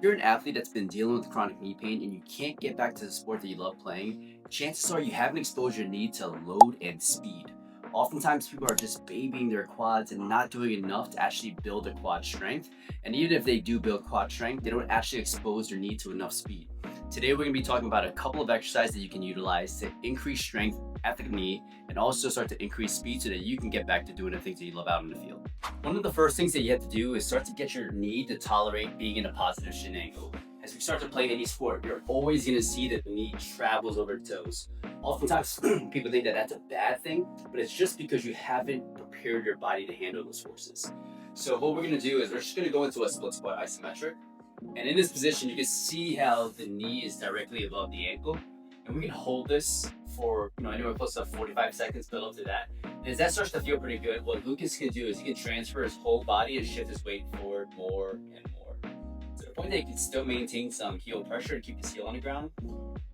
If you're an athlete that's been dealing with chronic knee pain and you can't get back to the sport that you love playing, chances are you haven't exposed your knee to load and speed. Oftentimes, people are just babying their quads and not doing enough to actually build a quad strength. And even if they do build quad strength, they don't actually expose their knee to enough speed. Today, we're going to be talking about a couple of exercises that you can utilize to increase strength at the knee and also start to increase speed so that you can get back to doing the things that you love out in the field. One of the first things that you have to do is start to get your knee to tolerate being in a positive shin angle. As we start to play any sport, you're always going to see that the knee travels over the toes. Oftentimes, people think that that's a bad thing, but it's just because you haven't prepared your body to handle those forces. So what we're going to do is we're just going to go into a split squat isometric. And in this position, you can see how the knee is directly above the ankle. And we can hold this for anywhere close to 45 seconds, build up to that. And as that starts to feel pretty good, what Lucas can do is he can transfer his whole body and shift his weight forward more and more. To the point that he can still maintain some heel pressure to keep his heel on the ground.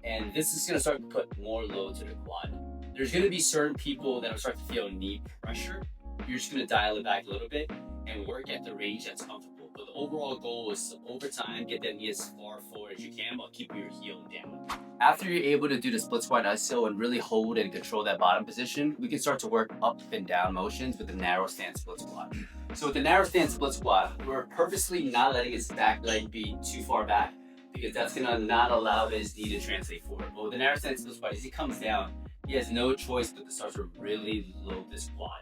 And this is going to start to put more load to the quad. There's going to be certain people that will start to feel knee pressure. You're just going to dial it back a little bit and work at the range that's comfortable. But the overall goal is to, over time, get that knee as far forward as you can while keeping your heel down. After you're able to do the split squat iso and really hold and control that bottom position, we can start to work up and down motions with the narrow stance split squat. So with the narrow stance split squat, we're purposely not letting his back leg be too far back because that's gonna not allow his knee to translate forward. But with the narrow stance split squat, as he comes down, he has no choice but to start to really load this quad.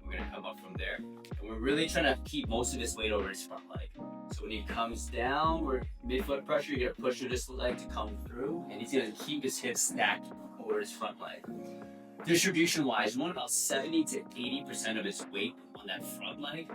We're gonna come up from there. And we're really trying to keep most of his weight over his front leg. So when he comes down, we're mid-foot pressure, you're gonna push this leg to come through, and he's gonna keep his hips stacked over his front leg. Distribution-wise, you want about 70 to 80% of his weight on that front leg.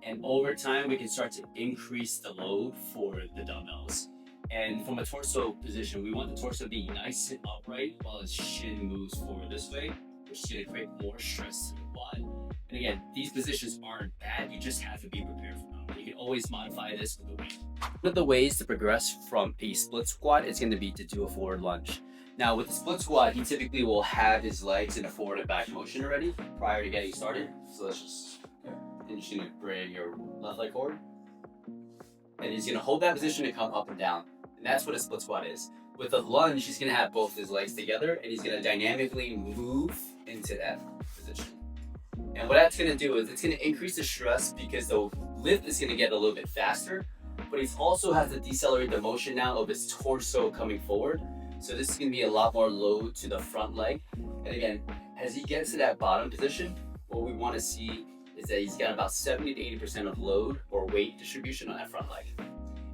And over time, we can start to increase the load for the dumbbells. And from a torso position, we want the torso to be nice and upright while his shin moves forward this way, which is gonna create more stress to the quad. And again, these positions aren't bad, you just have to be prepared for them. You can always modify this with the weight. One of the ways to progress from a split squat is going to be to do a forward lunge. Now with the split squat, he typically will have his legs in a forward and back motion already prior to getting started. So let's just, you're just going to bring your left leg forward. And he's going to hold that position to come up and down. And that's what a split squat is. With a lunge, he's going to have both his legs together and he's going to dynamically move into that position. And what that's going to do is it's going to increase the stress because the lift is going to get a little bit faster, but he also has to decelerate the motion now of his torso coming forward. So this is going to be a lot more load to the front leg. And again, as he gets to that bottom position, what we want to see is that he's got about 70 to 80% of load or weight distribution on that front leg.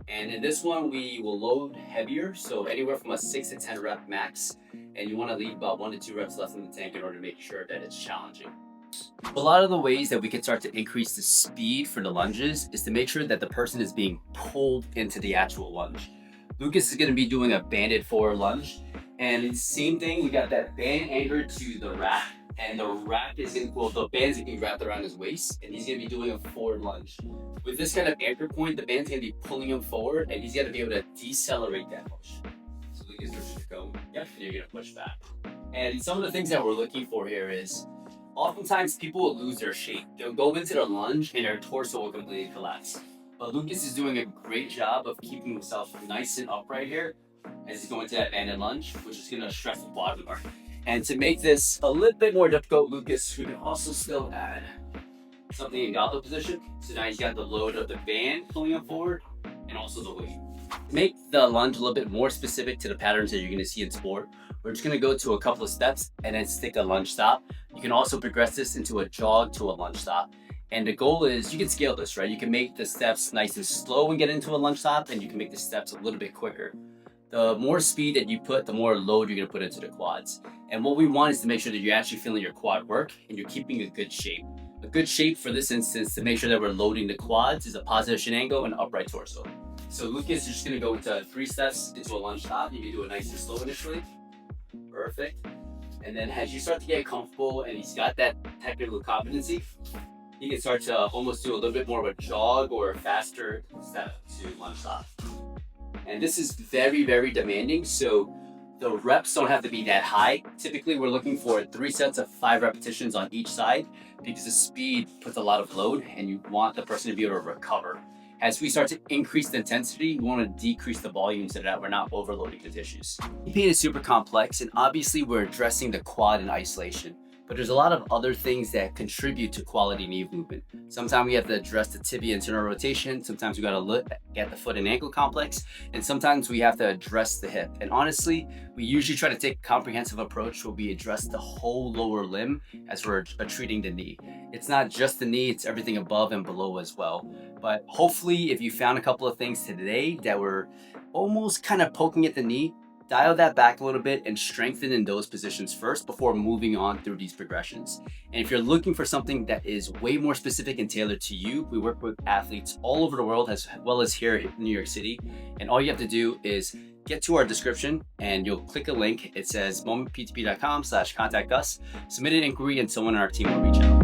And in this one, we will load heavier, so anywhere from a 6 to 10 rep max. And you want to leave about 1 to 2 reps left in the tank in order to make sure that it's challenging. A lot of the ways that we can start to increase the speed for the lunges is to make sure that the person is being pulled into the actual lunge. Lucas is going to be doing a banded forward lunge, and same thing, we got that band anchored to the rack, and the rack is going to, well, the band's going to be wrapped around his waist, and he's going to be doing a forward lunge. With this kind of anchor point, the band's going to be pulling him forward, and he's going to be able to decelerate that motion. So Lucas is going to go, yep, and you're going to push back. And some of the things that we're looking for here is, oftentimes people will lose their shape. They'll go into the lunge and their torso will completely collapse. But Lucas is doing a great job of keeping himself nice and upright here as he's going to that banded lunge, which is going to stress the quad more. And to make this a little bit more difficult, Lucas, we can also still add something in goblet position. So now he's got the load of the band pulling him forward and also the weight. To make the lunge a little bit more specific to the patterns that you're going to see in sport, we're just going to go to a couple of steps and then stick a lunge stop. You can also progress this into a jog to a lunge stop. And the goal is you can scale this, right? You can make the steps nice and slow and get into a lunge stop, and you can make the steps a little bit quicker. The more speed that you put, the more load you're going to put into the quads. And what we want is to make sure that you're actually feeling your quad work and you're keeping a good shape. A good shape for this instance to make sure that we're loading the quads is a positive shin angle and upright torso. So Lucas is just going to go into 3 steps into a lunge stop. You can do it nice and slow initially. Perfect. And then as you start to get comfortable and he's got that technical competency, he can start to almost do a little bit more of a jog or a faster step to lunge stop. And this is very, very demanding. So the reps don't have to be that high. Typically, we're looking for 3 sets of 5 repetitions on each side because the speed puts a lot of load and you want the person to be able to recover. As we start to increase the intensity, we want to decrease the volume so that we're not overloading the tissues. Knee pain is super complex, and obviously we're addressing the quad in isolation. But there's a lot of other things that contribute to quality knee movement. Sometimes we have to address the tibia internal rotation. Sometimes we got to look at the foot and ankle complex. And sometimes we have to address the hip. And honestly, we usually try to take a comprehensive approach where we address the whole lower limb as we're treating the knee. It's not just the knee, it's everything above and below as well. But hopefully, if you found a couple of things today that were almost kind of poking at the knee, dial that back a little bit and strengthen in those positions first before moving on through these progressions. And if you're looking for something that is way more specific and tailored to you, we work with athletes all over the world as well as here in New York City. And all you have to do is get to our description and you'll click a link. It says momentptp.com/contact us, submit an inquiry, and someone on our team will reach out.